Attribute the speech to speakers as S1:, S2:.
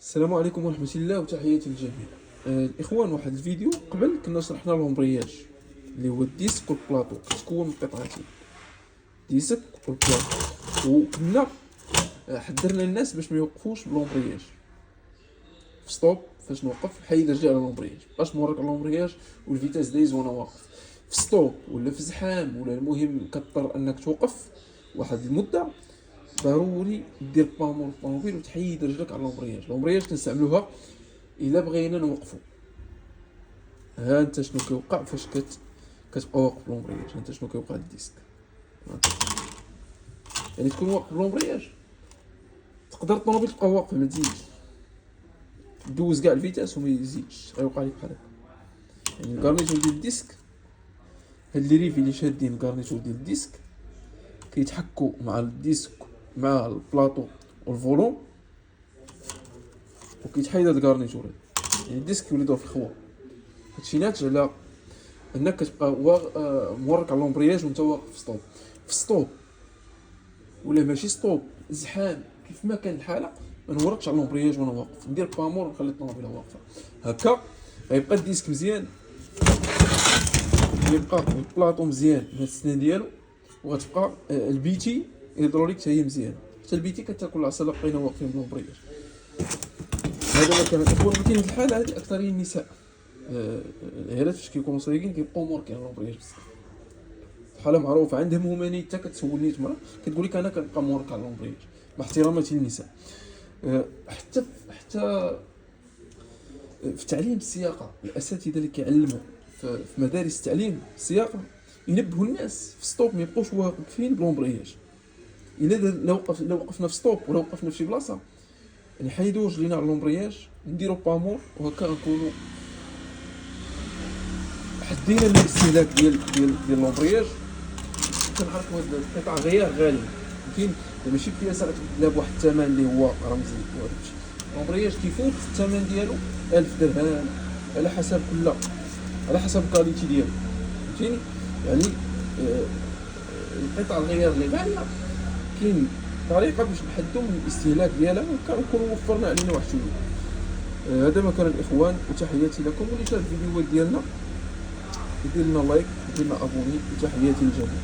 S1: السلام عليكم ورحمة الله وتحياتي للجميع. الإخوان، واحد الفيديو قبل كنا شرحنا لومبرياج اللي هو الديسك والبلاطو، كتكون من قطعتين ديسك والبلاطو، وكنا حذرنا الناس باش ما يوقفوش بلومبرياج في ستوب. فاش نوقف حيد رجع للومبرياج، باش نوريك اللومبرياج والفيتاس دايز وانا واقف في ستوب ولا في زحام، ولا المهم كضطر انك توقف واحد المده، ضروري دير بامور الطوموبيل وتحيد رجلك على اللومبرياج كنستعملوها الا بغينا نوقفو. ها انت شنو كيوقع فاش كتبقى واقف باللومبرياج، ها انت شنو كيوقع للديسك. يعني تكون واقف باللومبرياج تقدر الطوموبيل تبقى واقفه ما تزيدش، دوز كاع الفيتاس وما يزيدش، غيوقع لك بحال هكا. يعني الكارنيتور ديال الديسك، هاد لي ريفي اللي شادين الكارنيتور ديال الديسك كيتحكوا مع الديسك مع البلاطو والفولوم، وكيتحيد هاد الكارنيتور. يعني الديسك كيولي يدور في الخوا. هادشي ناتج على انك كتبقى مورك على اللومبرياج وانت واقف في ستوب ولا ماشي ستوب، زحام، كيف ما كان الحاله ما نوركش على اللومبرياج وانا واقف، ندير بامور ونخلي الطوموبيله واقفه هكا. غيبقى الديسك مزيان، يبقى البلاطو مزيان بهاد السنان ديالو، وغتبقى البيتي هيدروليك حتى هي مزيان، حتى البيتي كتاكل العصا الا بقينا واقفين باللومبرياج. هذا ما كان الاخوان، ولكن هاد الحاله هادي اكثريه النساء العيالات فاش كيكونوا صغيرين كيبقاو موركين على اللومبرياج بزاف. حاله معروفه عندهم هما نيت، حتى كتسولني تمرا كتقول لك انا كنبقى مورك على اللومبرياج، مع احتراماتي للنساء. حتى في تعليم السياقه، الاساتذه اللي كيعلموا في مدارس التعليم السياقه ينبهوا الناس في ستوب ما يبقوش واقفين بلومبرياج. الا لو وقفنا في ستوب ولا وقفنا في شي بلاصه، يعني حيدوا رجلينا على اللومبرياج نديروا بامور، وهكا نكونوا حدينا من الاستهلاك ديال اللومبرياج. كنعرفوا هاد القطعه غير غاليه، يمكن ماشي فيها ساعه تبدلها بواحد الثمن اللي هو رمزي وهذا الشيء. اللومبرياج كيفوت الثمن ديالو 1000 درهم على حسب الكاليتي ديالو، فهمتيني. يعني القطع الغيار اللي غاليه كاين طريقه باش نحدوا من الاستهلاك ديالها، وكنكونوا وفرنا علينا واحد شويه. هذا ما كان الاخوان، وتحياتي لكم. واللي شاف الفيديوهات ديالنا يدير لنا لايك، يدير لنا ابوني، وتحياتي للجميع.